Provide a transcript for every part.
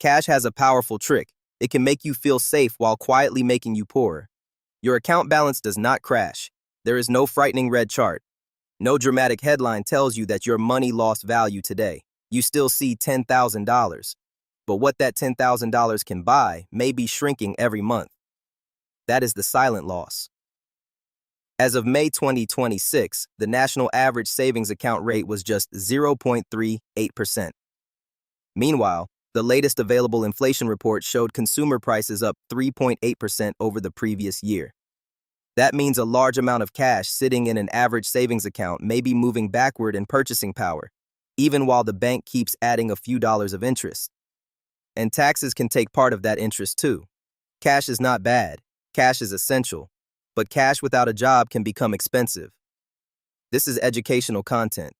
Cash has a powerful trick. It can make you feel safe while quietly making you poorer. Your account balance does not crash. There is no frightening red chart. No dramatic headline tells you that your money lost value today. You still see $10,000. But what that $10,000 can buy may be shrinking every month. That is the silent loss. As of May 2026, the national average savings account rate was just 0.38%. Meanwhile, the latest available inflation report showed consumer prices up 3.8% over the previous year. That means a large amount of cash sitting in an average savings account may be moving backward in purchasing power, even while the bank keeps adding a few dollars of interest. And taxes can take part of that interest too. Cash is not bad. Cash is essential. But cash without a job can become expensive. This is educational content.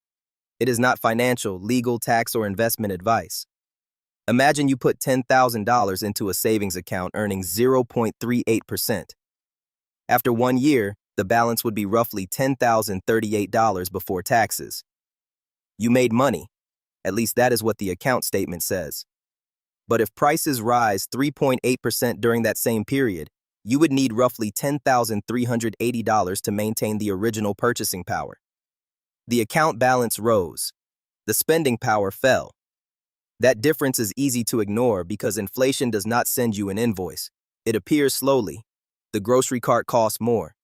It is not financial, legal, tax, or investment advice. Imagine you put $10,000 into a savings account earning 0.38%. After 1 year, the balance would be roughly $10,038 before taxes. You made money. At least that is what the account statement says. But if prices rise 3.8% during that same period, you would need roughly $10,380 to maintain the original purchasing power. The account balance rose. The spending power fell. That difference is easy to ignore because inflation does not send you an invoice. It appears slowly. The grocery cart costs more.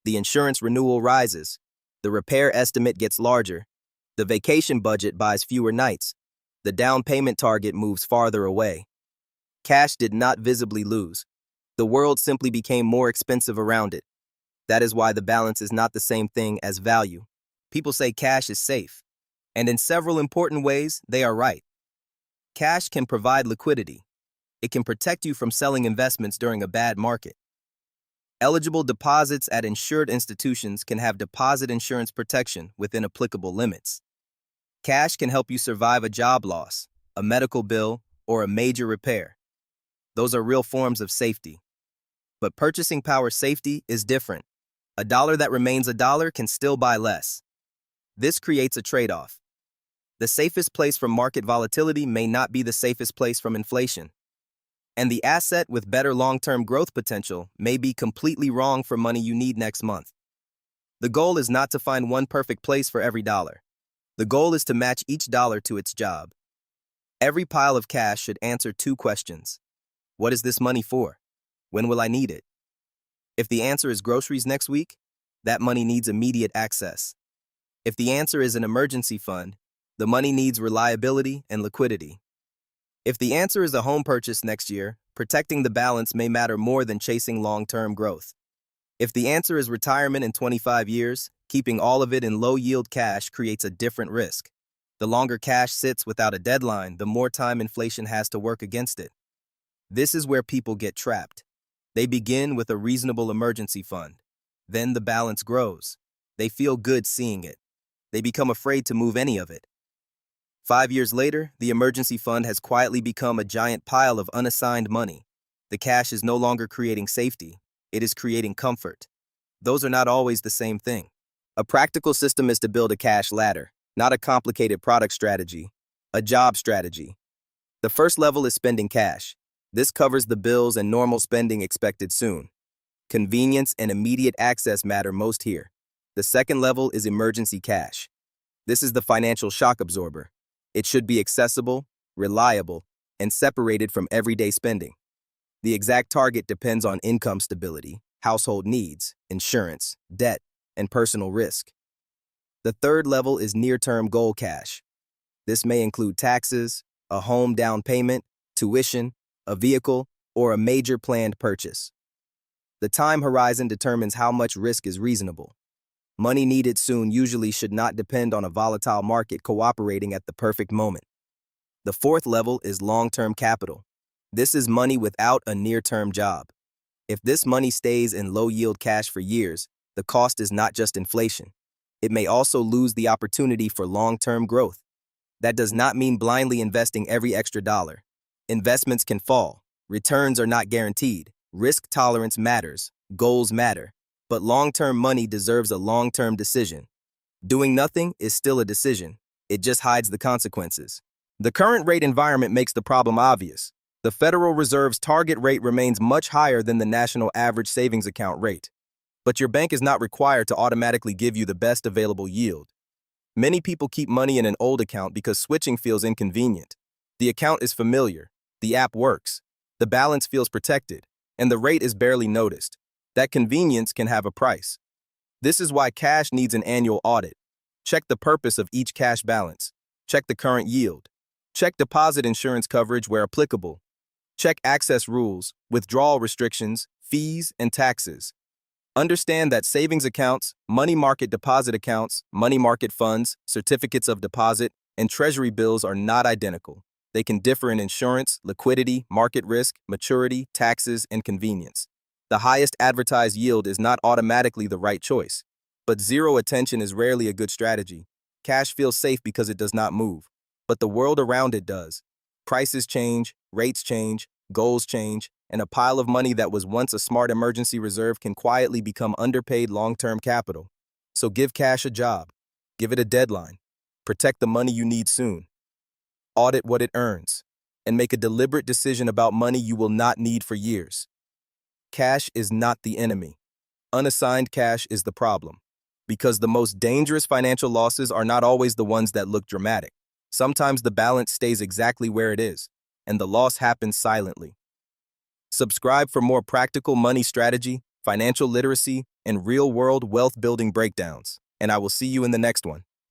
The insurance renewal rises. The repair estimate gets larger. The vacation budget buys fewer nights. The down payment target moves farther away. Cash did not visibly lose. The world simply became more expensive around it. That is why the balance is not the same thing as value. People say cash is safe, and in several important ways, they are right. Cash can provide liquidity. It can protect you from selling investments during a bad market. Eligible deposits at insured institutions can have deposit insurance protection within applicable limits. Cash can help you survive a job loss, a medical bill, or a major repair. Those are real forms of safety. But purchasing power safety is different. A dollar that remains a dollar can still buy less. This creates a trade-off. The safest place from market volatility may not be the safest place from inflation. And the asset with better long-term growth potential may be completely wrong for money you need next month. The goal is not to find one perfect place for every dollar. The goal is to match each dollar to its job. Every pile of cash should answer 2 questions. What is this money for? When will I need it? If the answer is groceries next week, that money needs immediate access. If the answer is an emergency fund, the money needs reliability and liquidity. If the answer is a home purchase next year, protecting the balance may matter more than chasing long-term growth. If the answer is retirement in 25 years, keeping all of it in low-yield cash creates a different risk. The longer cash sits without a deadline, the more time inflation has to work against it. This is where people get trapped. They begin with a reasonable emergency fund. Then the balance grows. They feel good seeing it. They become afraid to move any of it. 5 years later, the emergency fund has quietly become a giant pile of unassigned money. The cash is no longer creating safety. It is creating comfort. Those are not always the same thing. A practical system is to build a cash ladder, not a complicated product strategy, a job strategy. The first level is spending cash. This covers the bills and normal spending expected soon. Convenience and immediate access matter most here. The second level is emergency cash. This is the financial shock absorber. It should be accessible, reliable, and separated from everyday spending. The exact target depends on income stability, household needs, insurance, debt, and personal risk. The third level is near-term goal cash. This may include taxes, a home down payment, tuition, a vehicle, or a major planned purchase. The time horizon determines how much risk is reasonable. Money needed soon usually should not depend on a volatile market cooperating at the perfect moment. The fourth level is long-term capital. This is money without a near-term job. If this money stays in low-yield cash for years, the cost is not just inflation. It may also lose the opportunity for long-term growth. That does not mean blindly investing every extra dollar. Investments can fall. Returns are not guaranteed. Risk tolerance matters. Goals matter. But long-term money deserves a long-term decision. Doing nothing is still a decision. It just hides the consequences. The current rate environment makes the problem obvious. The Federal Reserve's target rate remains much higher than the national average savings account rate. But your bank is not required to automatically give you the best available yield. Many people keep money in an old account because switching feels inconvenient. The account is familiar, the app works, the balance feels protected, and the rate is barely noticed. That convenience can have a price. This is why cash needs an annual audit. Check the purpose of each cash balance. Check the current yield. Check deposit insurance coverage where applicable. Check access rules, withdrawal restrictions, fees, and taxes. Understand that savings accounts, money market deposit accounts, money market funds, certificates of deposit, and treasury bills are not identical. They can differ in insurance, liquidity, market risk, maturity, taxes, and convenience. The highest advertised yield is not automatically the right choice, but zero attention is rarely a good strategy. Cash feels safe because it does not move, but the world around it does. Prices change, rates change, goals change, and a pile of money that was once a smart emergency reserve can quietly become underpaid long-term capital. So give cash a job. Give it a deadline. Protect the money you need soon. Audit what it earns, and make a deliberate decision about money you will not need for years. Cash is not the enemy. Unassigned cash is the problem. Because the most dangerous financial losses are not always the ones that look dramatic. Sometimes the balance stays exactly where it is, and the loss happens silently. Subscribe for more practical money strategy, financial literacy, and real-world wealth-building breakdowns, and I will see you in the next one.